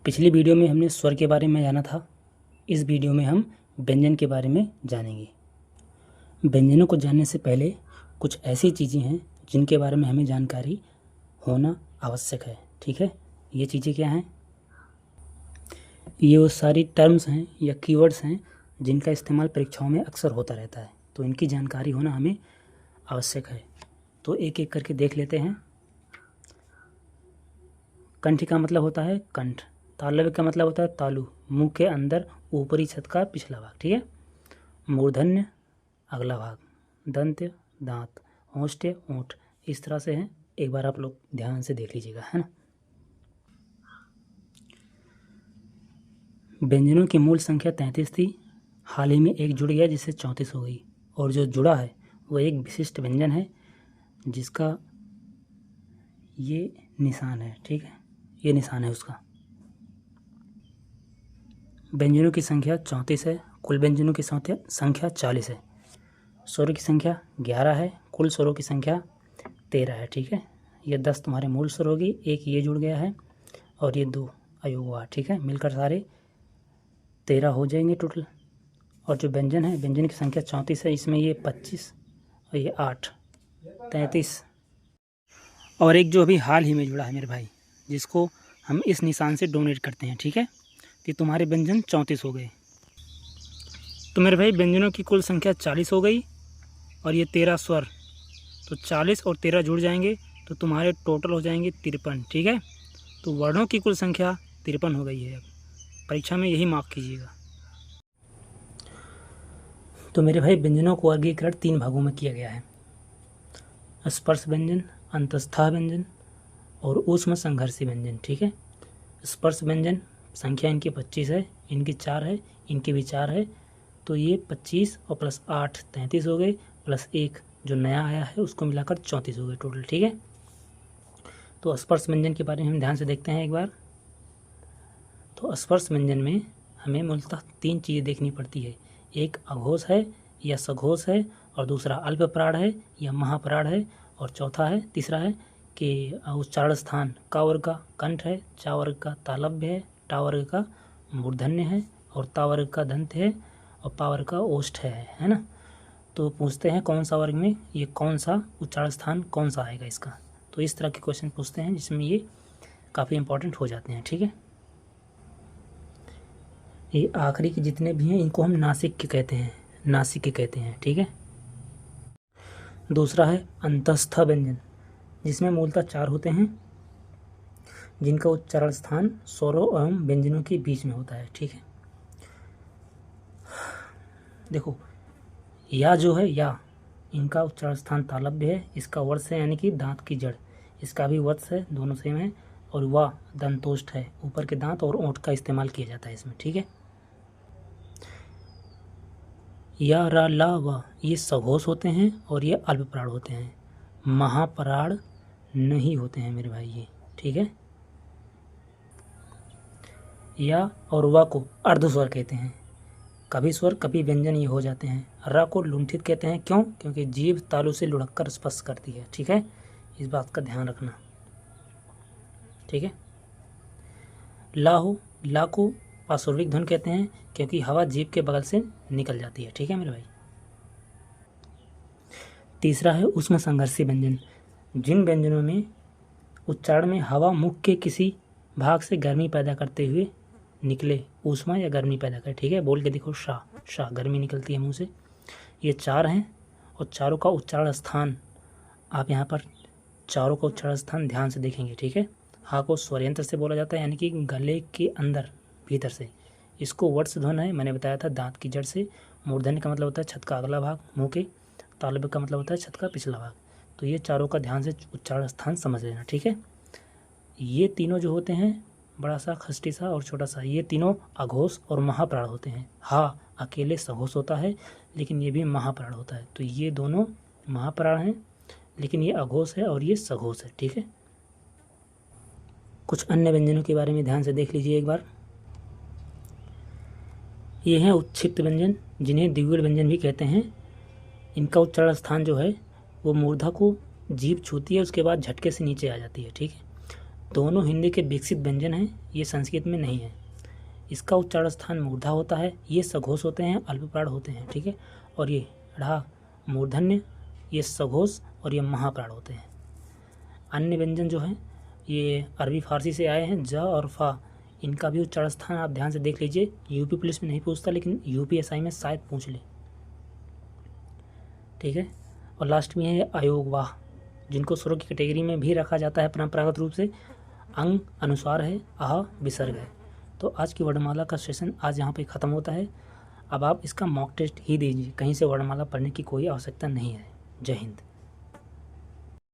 पिछली वीडियो में हमने स्वर के बारे में जाना था। इस वीडियो में हम व्यंजन के बारे में जानेंगे। व्यंजनों को जानने से पहले कुछ ऐसी चीज़ें हैं जिनके बारे में हमें जानकारी होना आवश्यक है। ठीक है, ये चीज़ें क्या हैं? ये वो सारी टर्म्स हैं या कीवर्ड्स हैं जिनका इस्तेमाल परीक्षाओं में अक्सर होता रहता है, तो इनकी जानकारी होना हमें आवश्यक है। तो एक एक करके देख लेते हैं। कंठ का मतलब होता है कंठ। तालव्य का मतलब होता है तालु, मुंह के अंदर ऊपरी छत का पिछला भाग। ठीक है। मूर्धन्य अगला भाग, दंत्य दांत, ओष्ठ्य ओंठ, इस तरह से है। एक बार आप लोग ध्यान से देख लीजिएगा, है ना। व्यंजनों की मूल संख्या 33 थी। हाल ही में एक जुड़ गया जिससे 34 हो गई, और जो जुड़ा है वह एक विशिष्ट व्यंजन है जिसका ये निशान है। ठीक है, ये निशान है उसका। व्यंजनों की संख्या 34 है। कुल व्यंजनों की संख्या 40 है। स्वरों की संख्या 11 है। कुल स्वरों की संख्या 13 है। ठीक है, ये 10 तुम्हारे मूल स्वर होगी, एक ये जुड़ गया है और ये 2 अयोग हुआ। ठीक है, मिलकर सारे 13 हो जाएंगे टोटल। और जो व्यंजन है, व्यंजन की संख्या 34 है। इसमें ये 25 और ये 8, 33। और एक जो अभी हाल ही में जुड़ा है मेरे भाई, जिसको हम इस निशान से डोनेट करते हैं। ठीक है, कि तुम्हारे व्यंजन 34 हो गए। तो मेरे भाई व्यंजनों की कुल संख्या 40 हो गई और ये 13 स्वर, तो 40 और 13 जुड़ जाएंगे तो तुम्हारे टोटल हो जाएंगे 53। ठीक है, तो वर्णों की कुल संख्या 53 हो गई है। अब परीक्षा में यही मार्क कीजिएगा। तो मेरे भाई व्यंजनों को वर्गीकरण 3 भागों में किया गया है: स्पर्श व्यंजन, अंतस्था व्यंजन और ऊष्म संघर्षी व्यंजन। ठीक है, स्पर्श व्यंजन संख्या इनकी 25 है, इनकी 4 है, इनकी भी 4 है, तो ये 25 और प्लस 8 33 हो गए, प्लस 1 जो नया आया है उसको मिलाकर 34 हो गए टोटल। ठीक है, तो स्पर्श व्यंजन के बारे में हम ध्यान से देखते हैं एक बार। तो स्पर्श व्यंजन में हमें मूलतः 3 चीज़ें देखनी पड़ती है। एक अघोष है या सघोष है, और दूसरा अल्पप्राण है या महाप्राण है, और चौथा है, तीसरा है कि उच्चारण स्थान का वर्ग का कंठ है, चा वर्ग का तालव्य है, टा वर्ग का मूर्धन्य है, और ता वर्ग का दंत है, और पा वर्ग का ओष्ठ है ना। तो पूछते हैं कौन सा वर्ग में ये कौन सा उच्चारण स्थान कौन सा आएगा इसका। तो इस तरह के क्वेश्चन पूछते हैं जिसमें ये काफ़ी इंपॉर्टेंट हो जाते हैं। ठीक है, ये आखिरी के जितने भी हैं इनको हम नासिक के कहते हैं, नासिक के कहते हैं। ठीक है, दूसरा है अंतस्थ व्यंजन, जिसमें मूलतः 4 होते हैं, जिनका उच्चारण स्थान स्वरों एवं व्यंजनों के बीच में होता है। ठीक है, देखो या जो है या, इनका उच्चारण स्थान तालव्य है, इसका वर्ष है यानी कि दांत की जड़, इसका भी वर्ष है, दोनों सेम है। और वा दंतोष्ठ है, ऊपर के दांत और ओंठ का इस्तेमाल किया जाता है इसमें। ठीक है, या रा ला वा ये सघोष होते हैं और ये अल्पप्राण होते हैं, महाप्राण नहीं होते हैं मेरे भाई ये। ठीक है, या और वा को अर्ध स्वर कहते हैं, कभी स्वर कभी व्यंजन ये हो जाते हैं। रा को लुंठित कहते हैं, क्यों? क्योंकि जीभ तालु से लुढ़ककर स्पर्श करती है। ठीक है, इस बात का ध्यान रखना। ठीक है, ला को पार्श्विक ध्वनि कहते हैं, क्योंकि हवा जीभ के बगल से निकल जाती है। ठीक है मेरे भाई। तीसरा है ऊष्म संघर्षी व्यंजन, जिन व्यंजनों में उच्चारण में हवा मुख के किसी भाग से गर्मी पैदा करते हुए निकले, ऊष्मा या गर्मी पैदा करे। ठीक है, बोल के देखो, शाह गर्मी निकलती है मुंह से। ये 4 हैं और चारों का उच्चारण स्थान आप यहाँ पर चारों का उच्चारण स्थान ध्यान से देखेंगे। ठीक है, हा को स्वरयंत्र से बोला जाता है, यानी कि गले के अंदर भीतर से। इसको वर्ष ध्वनि है, मैंने बताया था, दांत की जड़ से। मूर्धन्य का मतलब होता है छत का अगला भाग मुंह के। तालव्य का मतलब होता है छत का पिछला भाग। तो ये चारों का ध्यान से उच्चारण स्थान समझ लेना। ठीक है, ये तीनों जो होते हैं, बड़ा सा, खष्टी सा और छोटा सा, ये तीनों अघोष और महाप्राण होते हैं। हा अकेले सघोष होता है, लेकिन ये भी महाप्राण होता है। तो ये दोनों महाप्राण हैं, लेकिन ये अघोष है और ये सघोष है। ठीक है, कुछ अन्य व्यंजनों के बारे में ध्यान से देख लीजिए एक बार। ये हैं उत्क्षिप्त व्यंजन, जिन्हें द्विगुण व्यंजन भी कहते हैं। इनका उच्चारण स्थान जो है वो मूर्धा को जीभ छूती है, उसके बाद झटके से नीचे आ जाती है। ठीक है, दोनों हिंदी के विकसित व्यंजन हैं, ये संस्कृत में नहीं है। इसका उच्चारण स्थान मूर्धा होता है, ये सघोष होते हैं, अल्पप्राण होते हैं, ठीक है। और ये ढ़ा मूर्धन्य, ये सघोष और ये महाप्राण होते हैं। अन्य व्यंजन जो हैं ये अरबी फारसी से आए हैं, ज और फा, इनका भी उच्चारण स्थान आप ध्यान से देख लीजिए। यूपी पुलिस में नहीं पूछता, लेकिन यूपीएसआई में शायद पूछ ले, ठीक है। और लास्ट में है अयोगवाह, जिनको स्वरों की कैटेगरी में भी रखा जाता है परंपरागत रूप से। अंग अनुस्वार है, आह विसर्ग है। तो आज की वर्णमाला का सेशन आज यहाँ पे ख़त्म होता है। अब आप इसका मॉक टेस्ट ही दीजिए, कहीं से वर्णमाला पढ़ने की कोई आवश्यकता नहीं है। जय हिंद।